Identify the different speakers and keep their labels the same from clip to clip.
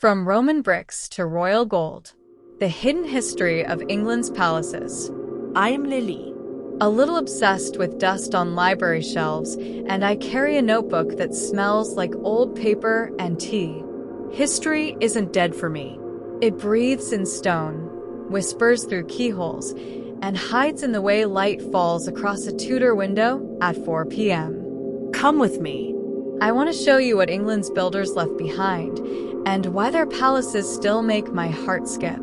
Speaker 1: From Roman bricks to royal gold, the hidden history of England's palaces.
Speaker 2: I am Lily.
Speaker 1: A little obsessed with dust on library shelves, and I carry a notebook that smells like old paper and tea. History isn't dead for me. It breathes in stone, whispers through keyholes, and hides in the way light falls across a Tudor window at 4 p.m.
Speaker 2: Come with me.
Speaker 1: I want to show you what England's builders left behind, and why their palaces still make my heart skip.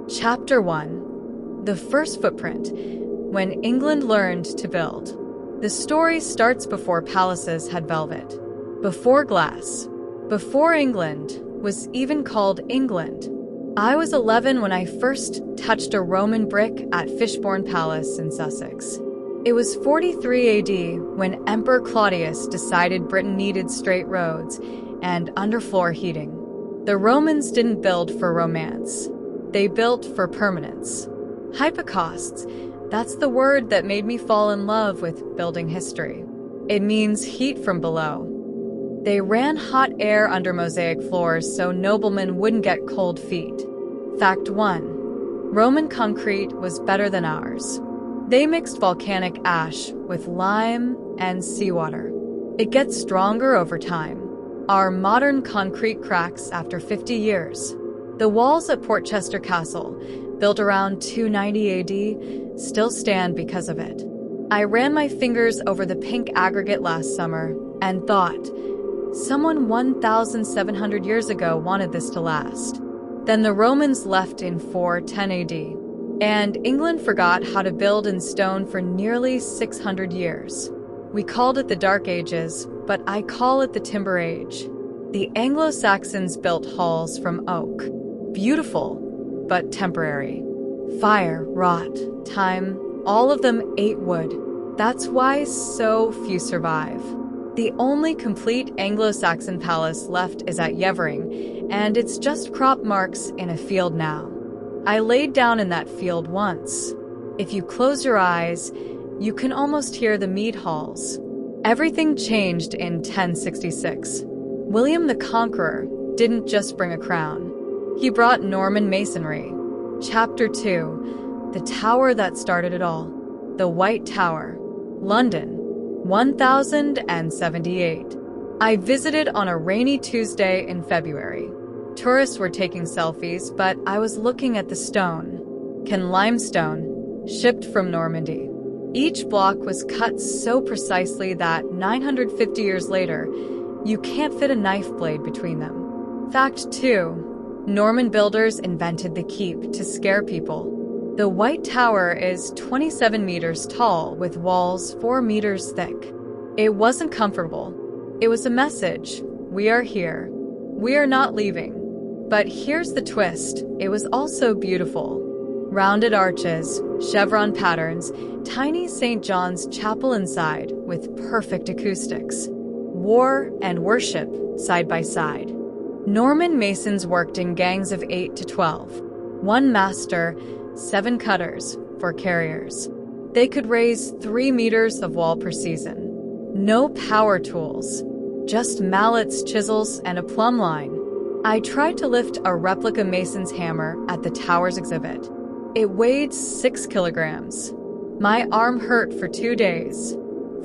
Speaker 1: Chapter 1. The First Footprint. When England learned to build. The story starts before palaces had velvet, before glass, before England was even called England. I was 11 when I first touched a Roman brick at Fishbourne Palace in Sussex. It was 43 AD when Emperor Claudius decided Britain needed straight roads and underfloor heating. The Romans didn't build for romance. They built for permanence. Hypocausts, that's the word that made me fall in love with building history. It means heat from below. They ran hot air under mosaic floors so noblemen wouldn't get cold feet. Fact 1. Roman concrete was better than ours. They mixed volcanic ash with lime and seawater. It gets stronger over time. Our modern concrete cracks after 50 years. The walls at Portchester Castle, built around 290 AD, still stand because of it. I ran my fingers over the pink aggregate last summer and thought, someone 1,700 years ago wanted this to last. Then the Romans left in 410 AD. And England forgot how to build in stone for nearly 600 years. We called it the Dark Ages, but I call it the Timber Age. The Anglo-Saxons built halls from oak. Beautiful, but temporary. Fire, rot, time, all of them ate wood. That's why so few survive. The only complete Anglo-Saxon palace left is at Yevering, and it's just crop marks in a field now. I laid down in that field once. If you close your eyes, you can almost hear the mead halls. Everything changed in 1066. William the Conqueror didn't just bring a crown. He brought Norman masonry. Chapter 2. The tower that started it all. The White Tower. London, 1078. I visited on a rainy Tuesday in February. Tourists were taking selfies, but I was looking at the stone. Limestone, shipped from Normandy. Each block was cut so precisely that 950 years later, you can't fit a knife blade between them. Fact 2. Norman builders invented the keep to scare people. The White Tower is 27 meters tall with walls 4 meters thick. It wasn't comfortable. It was a message. We are here. We are not leaving. But here's the twist. It was also beautiful. Rounded arches, chevron patterns, tiny St. John's Chapel inside with perfect acoustics. War and worship side by side. Norman masons worked in gangs of 8 to 12. One master, 7 cutters for carriers. They could raise 3 meters of wall per season. No power tools, just mallets, chisels, and a plumb line. I tried to lift a replica mason's hammer at the tower's exhibit. It weighed 6 kilograms. My arm hurt for 2 days.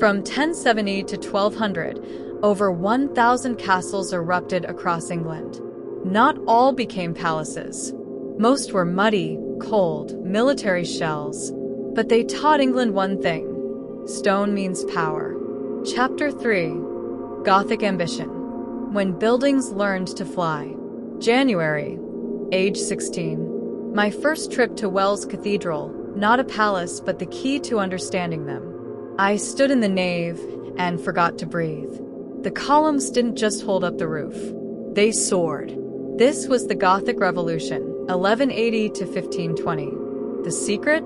Speaker 1: From 1070 to 1200, over 1,000 castles erupted across England. Not all became palaces. Most were muddy, cold, military shells. But they taught England one thing. Stone means power. Chapter 3. Gothic Ambition. When buildings learned to fly. January, age 16. My first trip to Wells Cathedral, not a palace, but the key to understanding them. I stood in the nave and forgot to breathe. The columns didn't just hold up the roof. They soared. This was the Gothic Revolution, 1180 to 1520. The secret?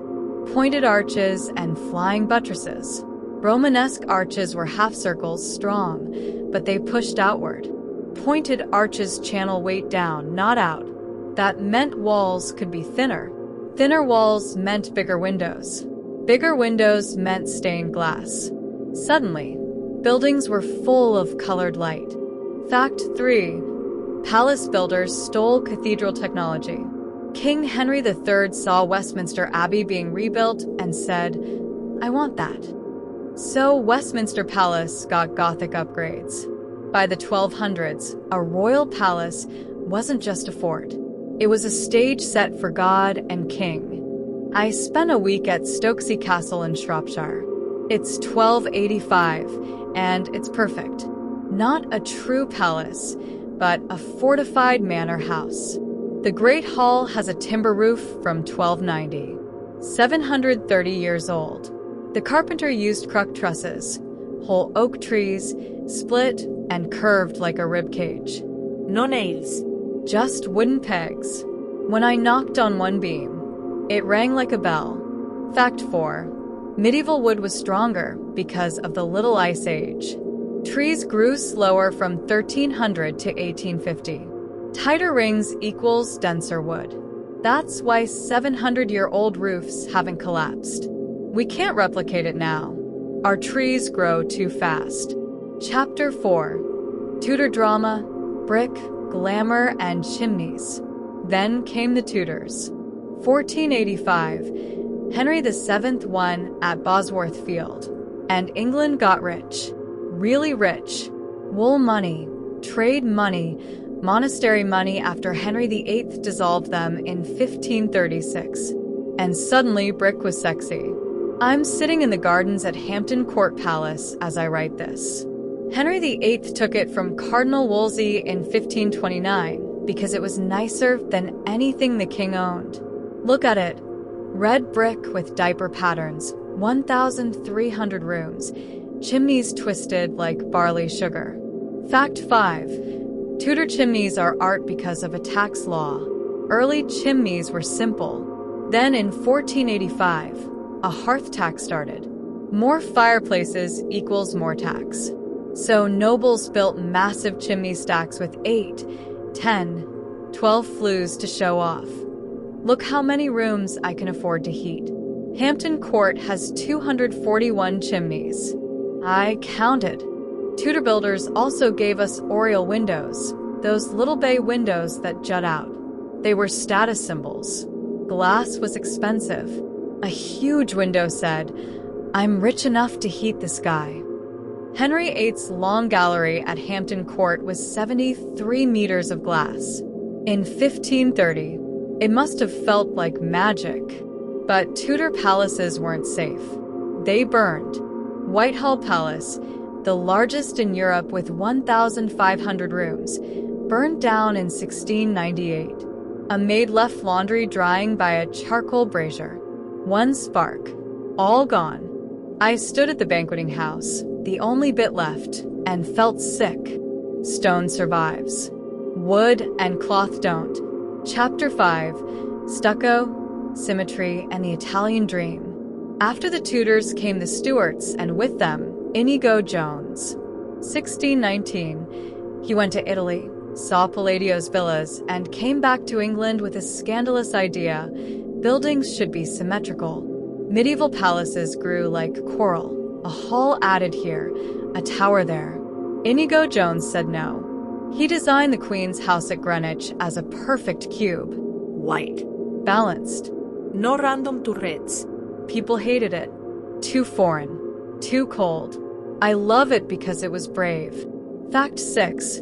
Speaker 1: Pointed arches and flying buttresses. Romanesque arches were half circles, strong, but they pushed outward. Pointed arches channel weight down, not out. That meant walls could be thinner. Thinner walls meant bigger windows. Bigger windows meant stained glass. Suddenly, buildings were full of colored light. Fact 3. Palace builders stole cathedral technology. King Henry III saw Westminster Abbey being rebuilt and said, "I want that." So Westminster Palace got Gothic upgrades. By the 1200s, a royal palace wasn't just a fort. It was a stage set for God and King. I spent a week at Stokesay Castle in Shropshire. It's 1285, and it's perfect. Not a true palace, but a fortified manor house. The Great Hall has a timber roof from 1290, 730 years old. The carpenter used cruck trusses, whole oak trees, split and curved like a rib cage.
Speaker 2: No nails.
Speaker 1: Just wooden pegs. When I knocked on one beam, it rang like a bell. Fact 4. Medieval wood was stronger because of the Little Ice Age. Trees grew slower from 1300 to 1850. Tighter rings equals denser wood. That's why 700-year-old roofs haven't collapsed. We can't replicate it now. Our trees grow too fast. Chapter 4. Tudor Drama, Brick, Glamour, and Chimneys. Then came the Tudors. 1485. Henry VII won at Bosworth Field, and England got rich. Really rich. Wool money, trade money, monastery money after Henry VIII dissolved them in 1536. And suddenly brick was sexy. I'm sitting in the gardens at Hampton Court Palace as I write this. Henry VIII took it from Cardinal Wolsey in 1529 because it was nicer than anything the king owned. Look at it. Red brick with diaper patterns, 1,300 rooms, chimneys twisted like barley sugar. Fact 5. Tudor chimneys are art because of a tax law. Early chimneys were simple. Then in 1485, a hearth tax started. More fireplaces equals more tax. So nobles built massive chimney stacks with 8, 10, 12 flues to show off. Look how many rooms I can afford to heat. Hampton Court has 241 chimneys. I counted. Tudor builders also gave us oriel windows, those little bay windows that jut out. They were status symbols. Glass was expensive. A huge window said, "I'm rich enough to heat the sky." Henry VIII's long gallery at Hampton Court was 73 meters of glass. In 1530, it must have felt like magic. But Tudor palaces weren't safe. They burned. Whitehall Palace, the largest in Europe with 1,500 rooms, burned down in 1698. A maid left laundry drying by a charcoal brazier. One spark. All gone. I stood at the banqueting house, the only bit left, and felt sick. Stone survives. Wood and cloth don't. Chapter 5. Stucco, Symmetry, and the Italian Dream. After the Tudors came the Stuarts, and with them, Inigo Jones. 1619. He went to Italy, saw Palladio's villas, and came back to England with a scandalous idea. Buildings should be symmetrical. Medieval palaces grew like coral. A hall added here, a tower there. Inigo Jones said no. He designed the Queen's house at Greenwich as a perfect cube.
Speaker 2: White.
Speaker 1: Balanced.
Speaker 2: No random turrets.
Speaker 1: People hated it. Too foreign. Too cold. I love it because it was brave. Fact 6.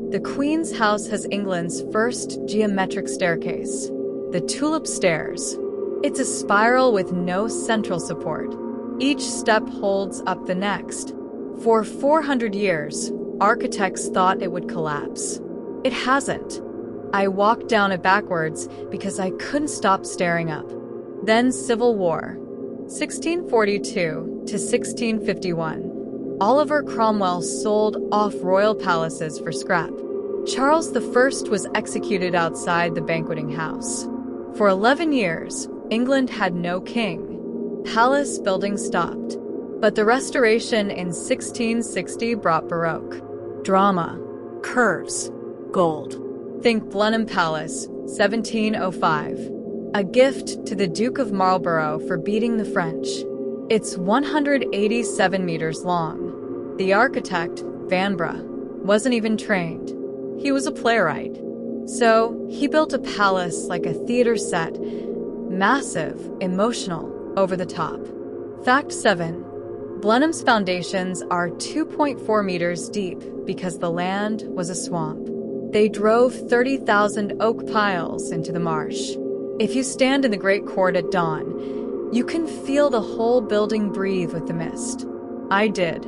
Speaker 1: The Queen's house has England's first geometric staircase. The Tulip Stairs. It's a spiral with no central support. Each step holds up the next. For 400 years, architects thought it would collapse. It hasn't. I walked down it backwards because I couldn't stop staring up. Then Civil War. 1642 to 1651. Oliver Cromwell sold off royal palaces for scrap. Charles I was executed outside the banqueting house. For 11 years, England had no king. Palace building stopped. But the Restoration in 1660 brought Baroque. Drama.
Speaker 2: Curves. Gold.
Speaker 1: Think Blenheim Palace, 1705. A gift to the Duke of Marlborough for beating the French. It's 187 meters long. The architect, Vanbrugh, wasn't even trained. He was a playwright. So he built a palace like a theater set, massive, emotional, over the top. Fact 7. Blenheim's foundations are 2.4 meters deep because the land was a swamp. They drove 30,000 oak piles into the marsh. If you stand in the Great Court at dawn, you can feel the whole building breathe with the mist. I did.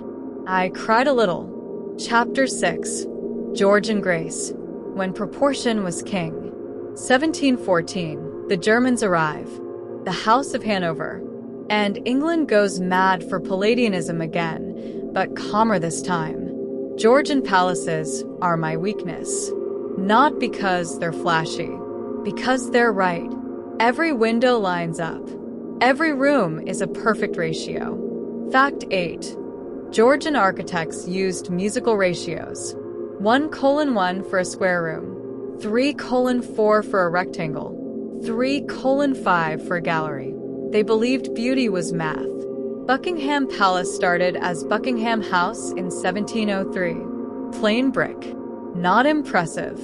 Speaker 1: I cried a little. Chapter 6. Georgian Grace. When proportion was king. 1714, the Germans arrive. The House of Hanover. And England goes mad for Palladianism again, but calmer this time. Georgian palaces are my weakness. Not because they're flashy, because they're right. Every window lines up. Every room is a perfect ratio. Fact 8. Georgian architects used musical ratios. 1:1 for a square room, 3:4 for a rectangle, 3:5 for a gallery. They believed beauty was math. Buckingham Palace started as Buckingham House in 1703. Plain brick. Not impressive.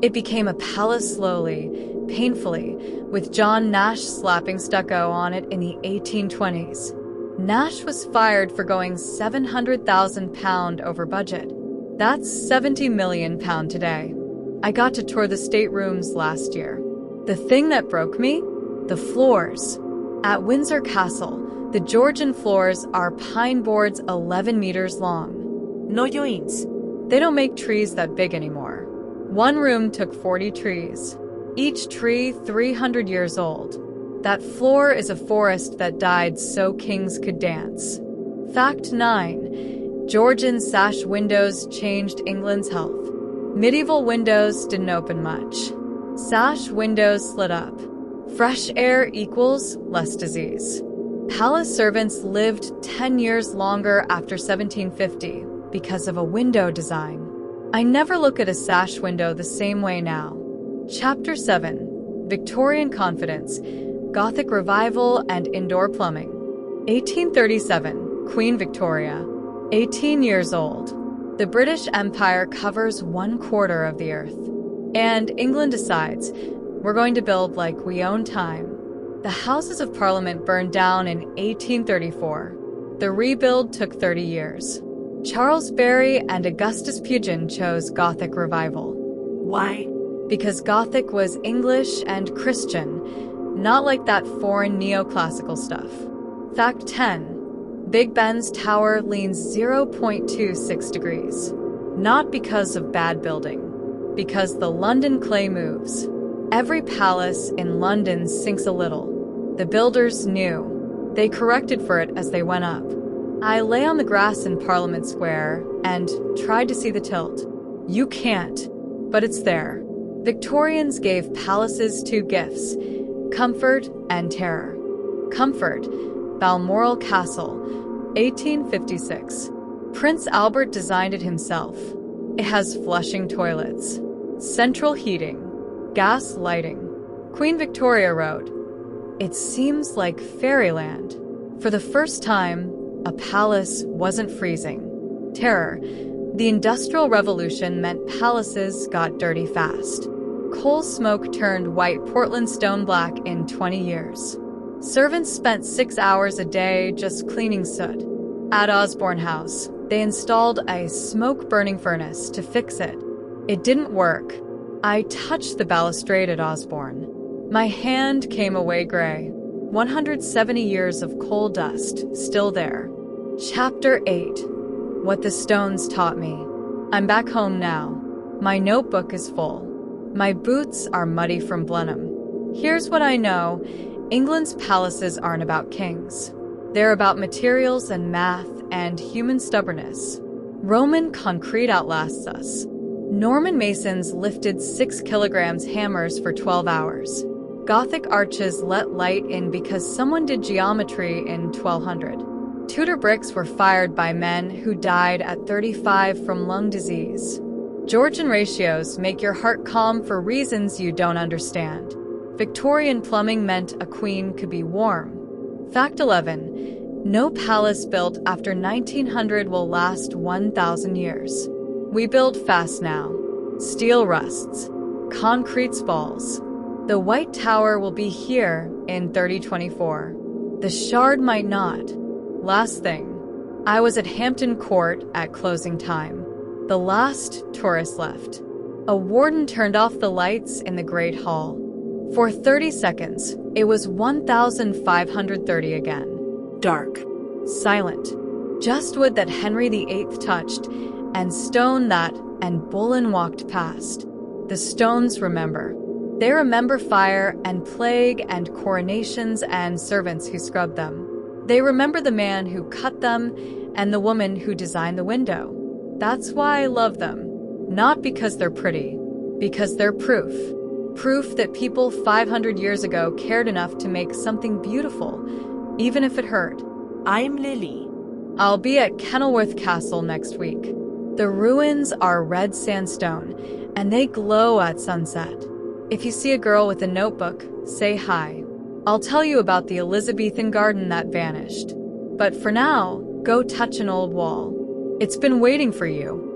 Speaker 1: It became a palace slowly, painfully, with John Nash slapping stucco on it in the 1820s. Nash was fired for going £700,000 over budget. That's £70 million today. I got to tour the staterooms last year. The thing that broke me? The floors. At Windsor Castle, the Georgian floors are pine boards 11 meters long.
Speaker 2: No joints.
Speaker 1: They don't make trees that big anymore. One room took 40 trees. Each tree 300 years old. That floor is a forest that died so kings could dance. Fact 9. Georgian sash windows changed England's health. Medieval windows didn't open much. Sash windows slid up. Fresh air equals less disease. Palace servants lived 10 years longer after 1750 because of a window design. I never look at a sash window the same way now. Chapter 7. Victorian Confidence, Gothic Revival and Indoor Plumbing. 1837, Queen Victoria. 18 years old. The British Empire covers 1/4 of the earth. And England decides, we're going to build like we own time. The Houses of Parliament burned down in 1834. The rebuild took 30 years. Charles Barry and Augustus Pugin chose Gothic Revival.
Speaker 2: Why?
Speaker 1: Because Gothic was English and Christian, not like that foreign neoclassical stuff. Fact 10. Big Ben's tower leans 0.26 degrees. Not because of bad building, because the London clay moves. Every palace in London sinks a little. The builders knew. They corrected for it as they went up. I lay on the grass in Parliament Square and tried to see the tilt. You can't, but it's there. Victorians gave palaces 2 gifts, comfort and terror. Comfort, Balmoral Castle, 1856. Prince Albert designed it himself. It has flushing toilets, central heating, gas lighting. Queen Victoria wrote, "It seems like fairyland." For the first time, a palace wasn't freezing. Terror. The Industrial Revolution meant palaces got dirty fast. Coal smoke turned white Portland stone black in 20 years. Servants spent 6 hours a day just cleaning soot. At Osborne House, they installed a smoke-burning furnace to fix it. It didn't work. I touched the balustrade at Osborne. My hand came away gray. 170 years of coal dust still there. Chapter 8. What the Stones Taught Me. I'm back home now. My notebook is full. My boots are muddy from Blenheim. Here's what I know. England's palaces aren't about kings. They're about materials and math and human stubbornness. Roman concrete outlasts us. Norman masons lifted 6 kilograms hammers for 12 hours. Gothic arches let light in because someone did geometry in 1200. Tudor bricks were fired by men who died at 35 from lung disease. Georgian ratios make your heart calm for reasons you don't understand. Victorian plumbing meant a queen could be warm. Fact 11. No palace built after 1900 will last 1,000 years. We build fast now. Steel rusts. Concrete spalls. The White Tower will be here in 3024. The Shard might not. Last thing. I was at Hampton Court at closing time. The last tourist left. A warden turned off the lights in the Great Hall. For 30 seconds, it was 1,530 again.
Speaker 2: Dark.
Speaker 1: Silent. Just wood that Henry VIII touched, and stone that and Bullen walked past. The stones remember. They remember fire and plague and coronations and servants who scrubbed them. They remember the man who cut them and the woman who designed the window. That's why I love them. Not because they're pretty, because they're proof. Proof that people 500 years ago cared enough to make something beautiful, even if it hurt.
Speaker 2: I'm Lily.
Speaker 1: I'll be at Kenilworth Castle next week. The ruins are red sandstone, and they glow at sunset. If you see a girl with a notebook, say hi. I'll tell you about the Elizabethan garden that vanished. But for now, go touch an old wall. It's been waiting for you.